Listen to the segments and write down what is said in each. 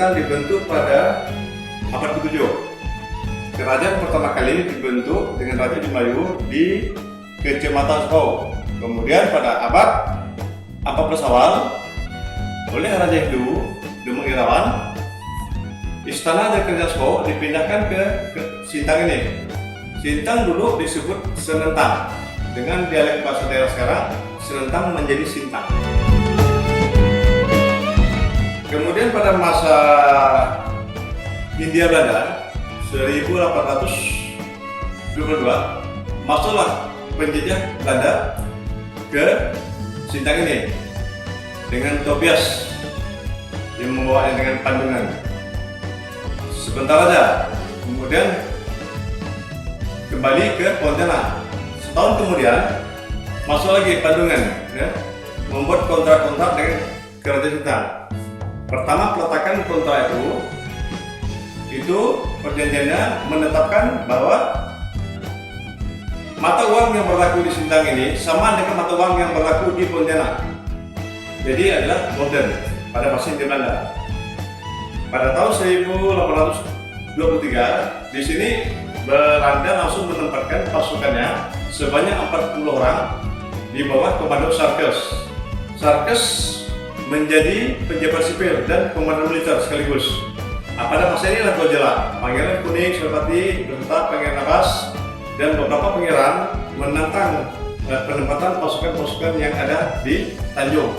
Sintang dibentuk pada abad ke-7. Kerajaan pertama kali dibentuk dengan Raja di Melayu di Kecamatan Sukau. Kemudian pada abad 14 awal oleh Raja Hindu Demang Irawan, istana dari Kerajaan Sukau dipindahkan ke Sintang ini. Sintang dulu disebut Senentang. Dengan dialek bahasa daerah sekarang, Senentang menjadi Sintang. Kemudian pada masa Hindia Belanda 1822 masuklah penjajah Belanda ke Sintang ini dengan Tobias yang membawanya dengan Pandungan. Sebentar saja, kemudian kembali ke Pontianak. Setahun kemudian masuk lagi Pandungan, ya, membuat kontrak-kontrak dengan Kerajaan Sintang. Pertama peletakan kontrak itu perjanjiannya menetapkan bahwa mata uang yang berlaku di Sintang ini sama dengan mata uang yang berlaku di Pontianak. Jadi adalah modern pada masa Hindia Belanda. Pada tahun 1823 di sini Belanda langsung menempatkan pasukannya sebanyak 40 orang di bawah komando Sarkes. Sarkes menjadi pejabat sipil dan komandan militer sekaligus. Pada masa ini Ratu Jela, Pangeran Kuning, Surapati, beserta Pangeran Abbas dan beberapa pangeran menentang penempatan pasukan-pasukan yang ada di Tanjung.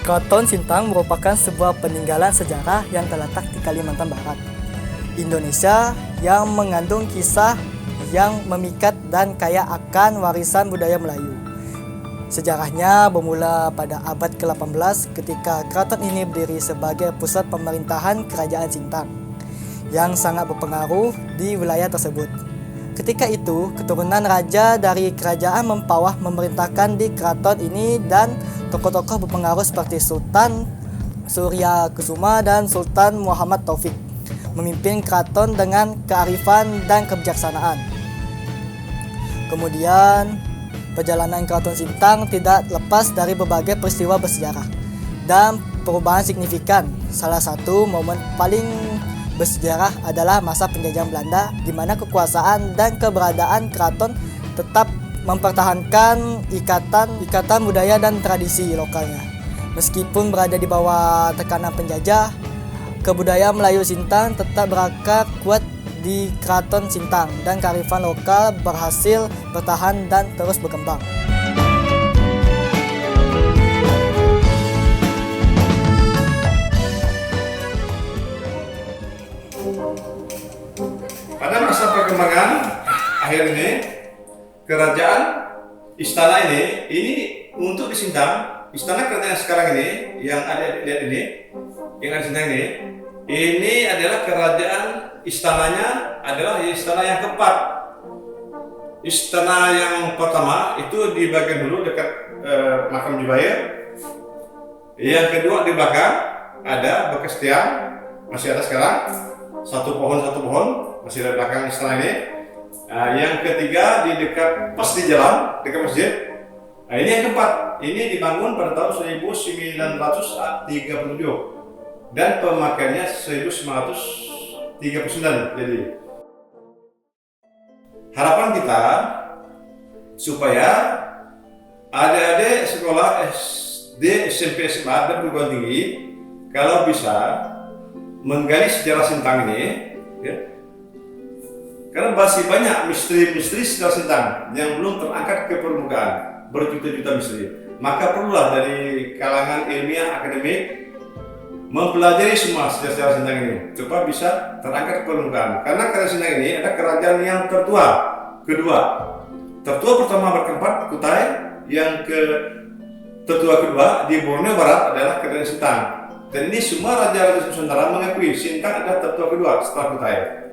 Keraton Sintang merupakan sebuah peninggalan sejarah yang terletak di Kalimantan Barat, Indonesia, yang mengandung kisah yang memikat dan kaya akan warisan budaya Melayu. Sejarahnya bermula pada abad ke-18 ketika keraton ini berdiri sebagai pusat pemerintahan Kerajaan Sintang yang sangat berpengaruh di wilayah tersebut. Ketika itu, keturunan raja dari kerajaan Mempawah memerintahkan di keraton ini dan tokoh-tokoh berpengaruh seperti Sultan Surya Kusuma dan Sultan Muhammad Taufik memimpin keraton dengan kearifan dan kebijaksanaan. Kemudian, perjalanan Keraton Sintang tidak lepas dari berbagai peristiwa bersejarah dan perubahan signifikan. Salah satu momen paling bersejarah adalah masa penjajahan Belanda, di mana kekuasaan dan keberadaan keraton tetap mempertahankan ikatan budaya dan tradisi lokalnya. Meskipun berada di bawah tekanan penjajah, kebudayaan Melayu Sintang tetap berakar kuat di Keraton Sintang dan kearifan lokal berhasil bertahan dan terus berkembang. Pada masa perkembangan akhir ini, kerajaan istana ini untuk di Sintang, istana kerajaan sekarang ini yang ada di ini, yang ada di Sintang ini adalah kerajaan, istananya adalah istana yang keempat. Istana yang pertama itu di bagian dulu dekat makam Jubair. Yang kedua di belakang ada bekas tiang, masih ada sekarang, satu pohon masih ada di belakang istana ini. Yang ketiga di dekat pas di jalan dekat masjid. Ini yang keempat, ini dibangun pada tahun 1937 dan pemakaiannya 1939. Jadi harapan kita supaya adik-adik sekolah SD, SMP, SMA dan perguruan tinggi kalau bisa menggali sejarah Sintang ini, ya, karena masih banyak misteri-misteri sejarah Sintang yang belum terangkat ke permukaan, berjuta-juta misteri. Maka perlulah dari kalangan ilmiah akademik mempelajari semua sejarah Sintang ini supaya bisa terangkat ke permukaan. Karena kerajaan Sintang ini adalah kerajaan yang tertua pertama bertempat Kutai, yang tertua kedua di Borneo Barat adalah kerajaan Sintang. Dan ini semua raja-raja Nusantara mengakui Sintang adalah tertua kedua setelah Kutai.